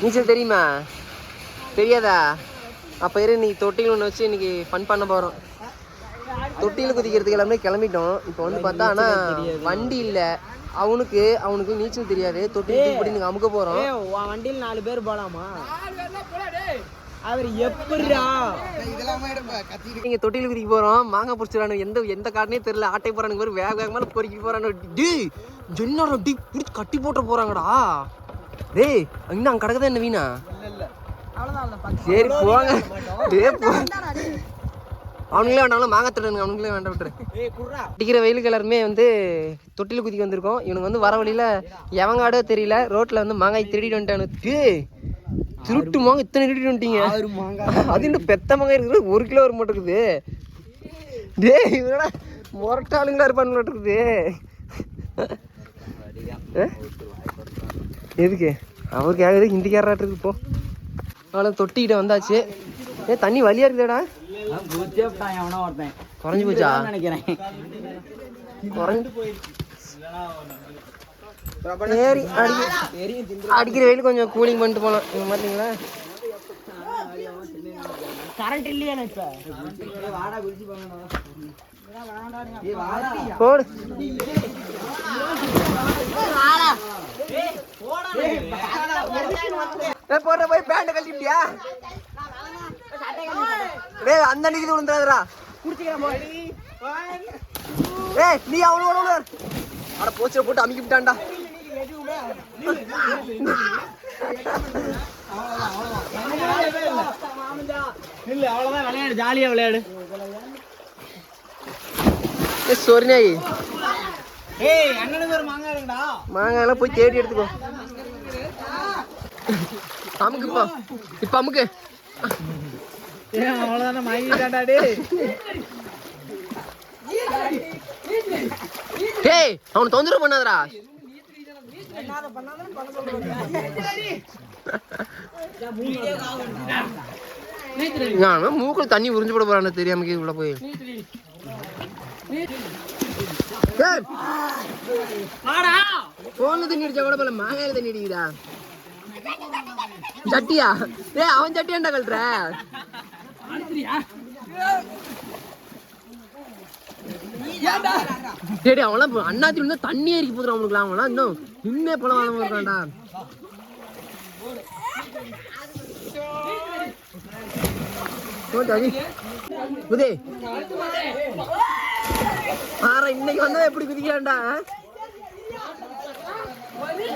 நீச்சல் தெரியுமா? தெரியாதா? அப்போ இரு, நீ தொட்டியில் ஒன்று வச்சு இன்னைக்கு ஃபன் பண்ண போகிறோம். தொட்டியில் குதிக்கிறதுக்கு எல்லாமே கிளம்பிட்டோம். இப்போ வந்து பார்த்தா ஆனால் வண்டி இல்லை. அவனுக்கு நீச்சல் தெரியாது. தொட்டில் இப்படி நீங்கள் அமுக்க போகிறோம். வண்டியில் 4 பேர் போகலாமா? அவர் எப்படிடா நீங்கள் தொட்டியில் குதிக்க போகிறோம். மாங்காய் பிடிச்சிடானு எந்த காரணே தெரியல. ஆட்டை போகிறானுங்க மாதிரி வேகமாக பொறுக்கி போகிறானு. என்னடா டி பிடிச்சி கட்டி போட்டு போகிறாங்கடா. டேய் இன்னும் அங்கே கிடக்குதா என்ன வீணா? சரி போங்க. அவனுங்களே வேண்டாம், மாங்காய் தட்டுங்க. அவனுங்களே வேண்டாம் விட்டுரு. அடிக்கிற வெயிலுக்கு எல்லாருமே வந்து தொட்டில் குதிக்க வந்திருக்கோம். இவனுக்கு வந்து வர வழியில் எவங்காடோ தெரியல, ரோட்டில் வந்து மாங்காய் திருடிட்டு வந்துட்டானு. திருட்டு மாங்க இத்தனை திருடிட்டு வந்துட்டீங்க. அது இன்னும் பெத்த மாங்காய் இருக்குது, 1 கிலோ வர மாட்டேங்குது. டே இவனோட முரட்டாளுங்களா இருப்பான்னு இருக்குது. எதுக்கு அவருக்கு ஆகுது ஹிந்திக்காரராட்டு இருக்கு. இப்போ அவ்வளோ தொட்டிக்கிட்ட வந்தாச்சு. தண்ணி வலியா இருக்குதாடா? குறைஞ்சு போச்சா? நினைக்கிறேன் அடிக்கிற வெயில் கொஞ்சம் கூலிங் பண்ணிட்டு போலாம். இவங்க பார்த்தீங்களா கரண்ட் இல்லையா? போடு. போடுற போய் பேண்ட கழட்டிட்டியா? அந்த அன்னைக்கு விழுந்துடாதரா. நீ அவ்வளோ அட போச்சு போட்டு அமுக்கி விட்டான்டா. விளையாடு, ஜாலியா விளையாடு. சொரிநாய் மாங்காய் மாங்காய் போய் தேடி எடுத்துக்கோ. அமுக்குப்பா, இப்ப அமுக்கு. அவ்வளவுதானே வாங்கிட்டாடா. டேய் அவனை தொந்தரவு பண்ணாதடா. மூக்குல தண்ணி உறிஞ்சு போட போறான்னு தெரியாம உள்ள போய் போன்ல தண்ணி அடிச்சா கூட போல, மாங்காயில தண்ணி அடிக்குதா? சட்டியா? அவன் சட்டியாண்டா கல்ற. சரி அவன்லாம் அண்ணாத்தி இருந்தா தண்ணி ஏறி போதுறான். அவனுக்குலாம் அவன்லாம் இன்னும் இன்னே பழம் வாங்க இருக்கான்டா. புதே இன்னைக்கு வந்தா எப்படி குதிக்கலாம்டா?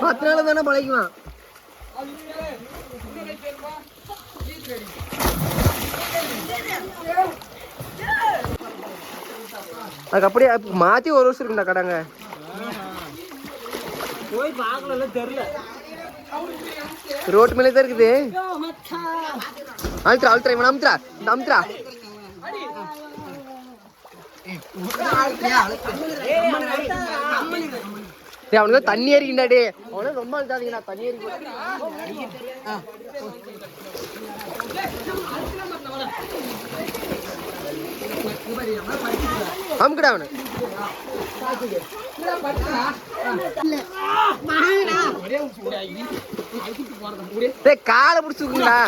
10 நாள் தானே பழகுவான். அதுக்கு அப்படியே மாத்தி 1 வருஷம் இருக்குண்டா கடைங்க. போய் பார்க்கல தெரியல. ரோட்டு மேலே தான் இருக்குது. அழுத்துறா இவன் அமுத்துறா. இந்த அமுத்துறா. அவனுக்கு தண்ணி ஏறிக்கிண்டாடே. அவனு ரொம்ப அழுத்தாதீங்கண்ணா, தண்ணி ஏறி அமுக்குடா அவனு. காலை பிடிச்சுக்குங்கடா.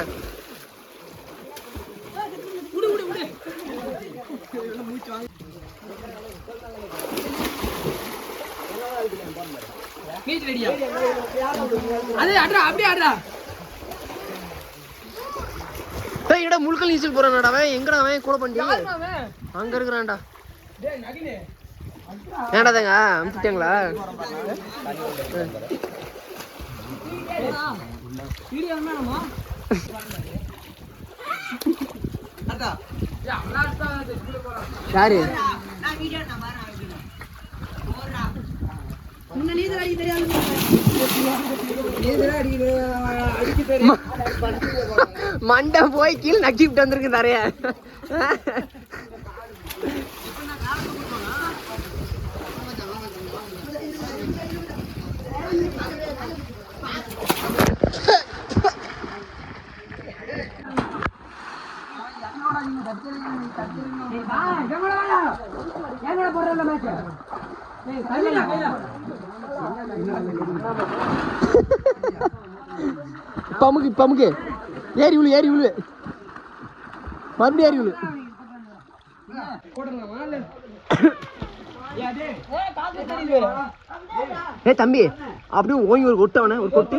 முழுக்கல் நீச்சல் போறான்டா அவன். எங்கடா அவன் கூட பண்ணி அங்க இருக்கிறான்டா. ஏடாதாங்க அமுத்திட்டாங்களா? யாரு மண்டை போய் கீழே நக்கிட்டு வந்திருக்கு நிறைய. இப்ப அமுக்கு ஏறி விழு மறுபடியும் ஏறி விழு. ஏ தம்பி அப்படியே ஓங்கி ஒரு கொட்டவன ஒரு கொட்டு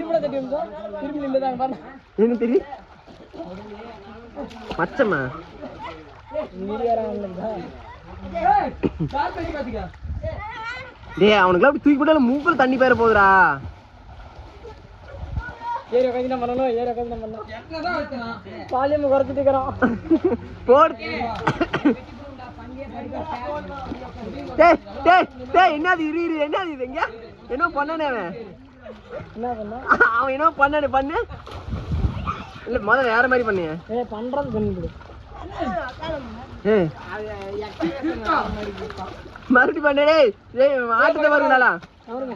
என்ன தெரியும் மச்சம்மா டேய் அவனுக்குலாம் அப்படி தூக்கி போட்டாலும் மூக்குல தண்ணி பேர போகுதுடா. ஏறி உட்காந்து பண்ணணும் ஏறி உட்காந்து பண்ணணும் பாலியம் குறைச்சிட்டு இருக்கிறோம் போடு. டேய் டேய் டேய் என்னது இரு என்னது இது எங்க என்ன பண்ணனே அவன் என்ன பண்ணா அவன் என்ன பண்ணனே பண்ணு இல்ல முதல்ல வேற மாதிரி பண்ணிய பண்றது பண்ணிவிடு மறுபடியும் பண்ணு டேய் டேய் ஆட்டத்தை வருங்கடா அவருங்க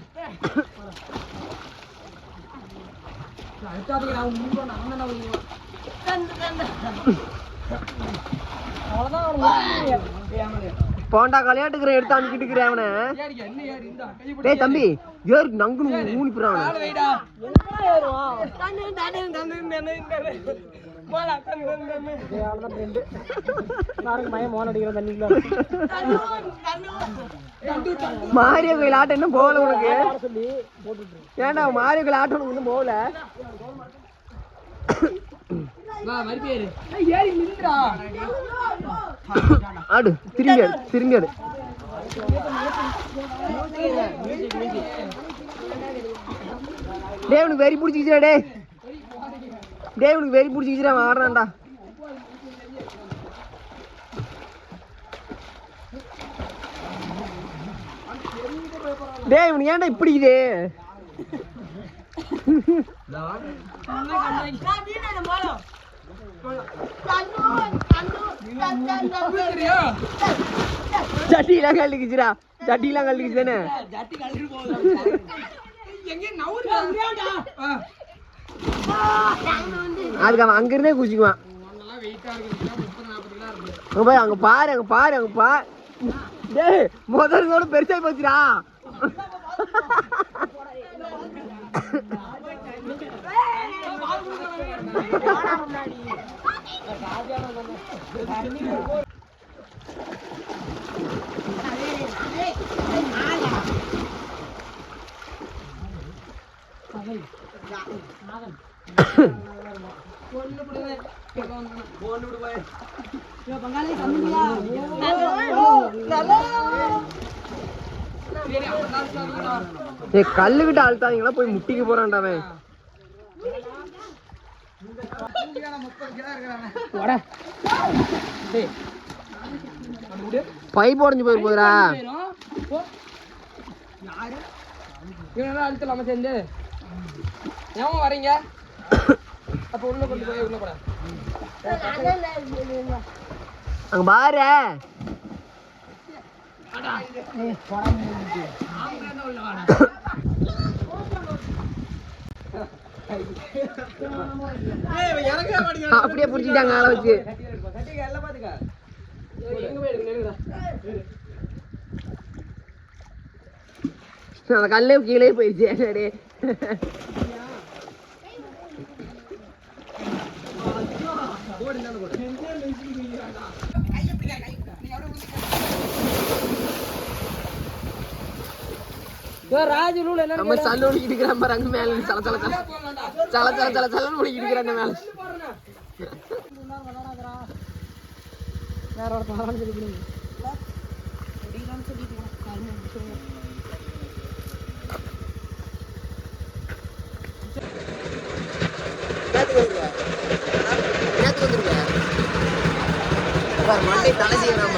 போண்டா விளையாட்டுக்கிற எடுத்து அனுப்பிட்டு இருக்கிறேன் அவனை. டேய் தம்பி ஏறு நங்குன்னு ஊனி போறான். மாரியோ கோயில் ஆட்டம் இன்னும் போகல உனக்கு? ஏன்டா மாரியோ கோயில் ஆட்டம் உனக்கு இன்னும் போகல? ஆடு திரும்பி ஆடு. டேய் உனக்கு வெறி பிடிச்சிக்கிச்சா? டேய் உனக்கு வெறி பிடிச்சிக்கிச்சா? ஆடுறான்டா. டேய் உனக்கு ஏன்டா இப்படி இது? சட்டிலாம் கழுக்குச்சுடா சட்டிலாம் கழுக்குச்சு தானே. அதுக்கு அவன் அங்கிருந்தே குச்சிக்குவான். அங்க பாரு. டேய் முதல்ல பெருசாகி போச்சுடா. கல்லுகிட்ட அழுத்தாதீங்களா போய் முட்டிக்கு போறான்டாவன். பைப் உடஞ்சு போயிரு போதுரா. அழுத்தலாம சேர்ந்து ஏன் வரீங்க? அப்ப உள்ள கொண்டு போய் உள்ள போட அங்க பாரு. அப்படியே புடிச்சிட்டாங்க ஆளை வச்சு. அந்த கல்லே கீழே போயிடுச்சு. நம்ம சல்லு ஒடிக்கிட்டு இருக்கிறான் பாரு அங்க மேல சல ஒடிக்கிட்டு இருக்கிறான் மேல. மண்டை தலை செய்யணும்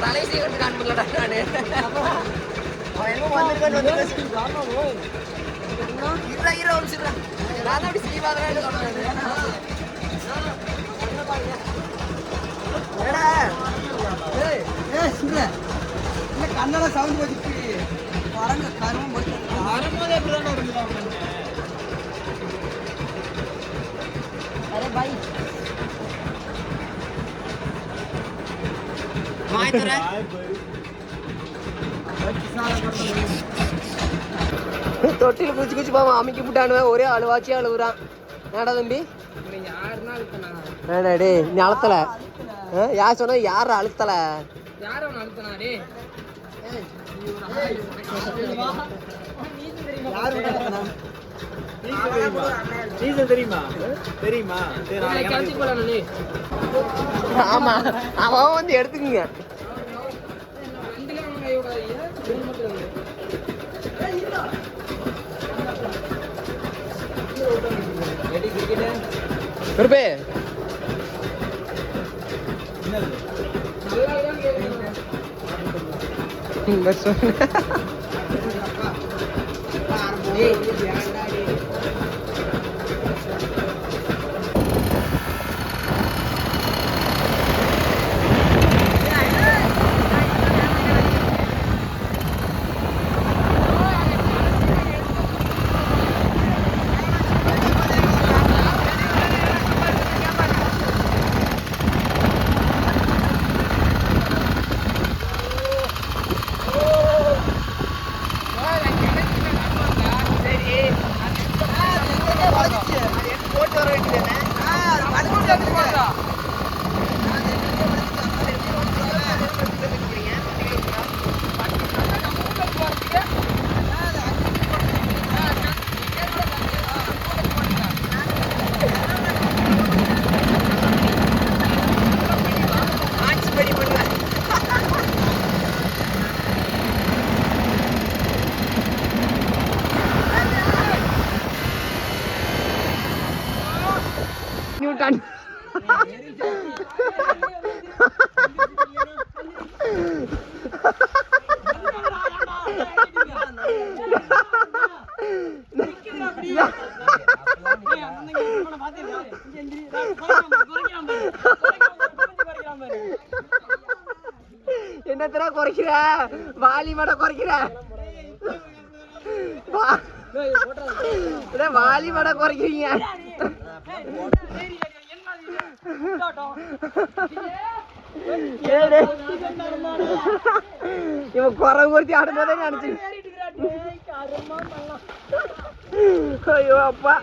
தலை செய்யறதுக்கு அனுப்பலடா நானு. கண்ணால சவுண்ட் வச்சு வரங்க கருமம் வரும்போது எப்படிதான் இருந்துதான். அரே பாய் தொட்டில் குச்சி குச்சி பாவம் அமைக்கி விட்டானுவேன் ஒரே அழுவாச்சி அழுகுறான். என்னடா தம்பி யாருன்னா அழுத்தனா வேணா டே நீ அழுத்தல யார் சொன்னா யார அழுத்தல யார் அவன் அழுத்தனா டே தெரியுமா தெரியுமா ஆமா அவன் வந்து எடுத்துக்குங்க. பெருப்பே என்னத்தர குறைக்கிற வாலி மட குறைக்கிற வாலி மட குறைக்கிறீங்க. இவன் குறை குறிச்சி ஆடும்போதே நினைச்சு ஐயோ அப்பா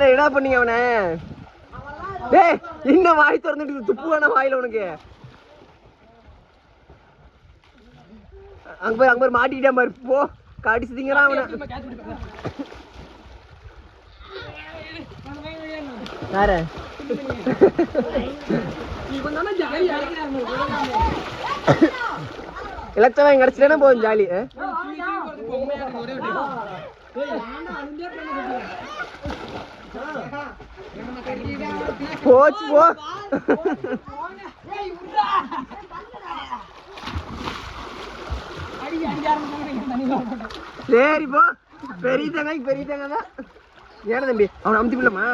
என்ன பண்ணீங்க அவனை டேய் இன்னும் வாய் திறந்துட்டு துப்பு வேணா வாயில உனக்கு அங்க போய் மாட்டிக்கிட்டே பாரு போ கடிச்சுதீங்களா அவனை யாரு இலச்சவன் கிடைச்சிட்டா போதும் ஜாலி போச்சு போ சரி போ பெரிய தங்காய் தான் ஏன தம்பி அவனை அமுத்தி விடலாமா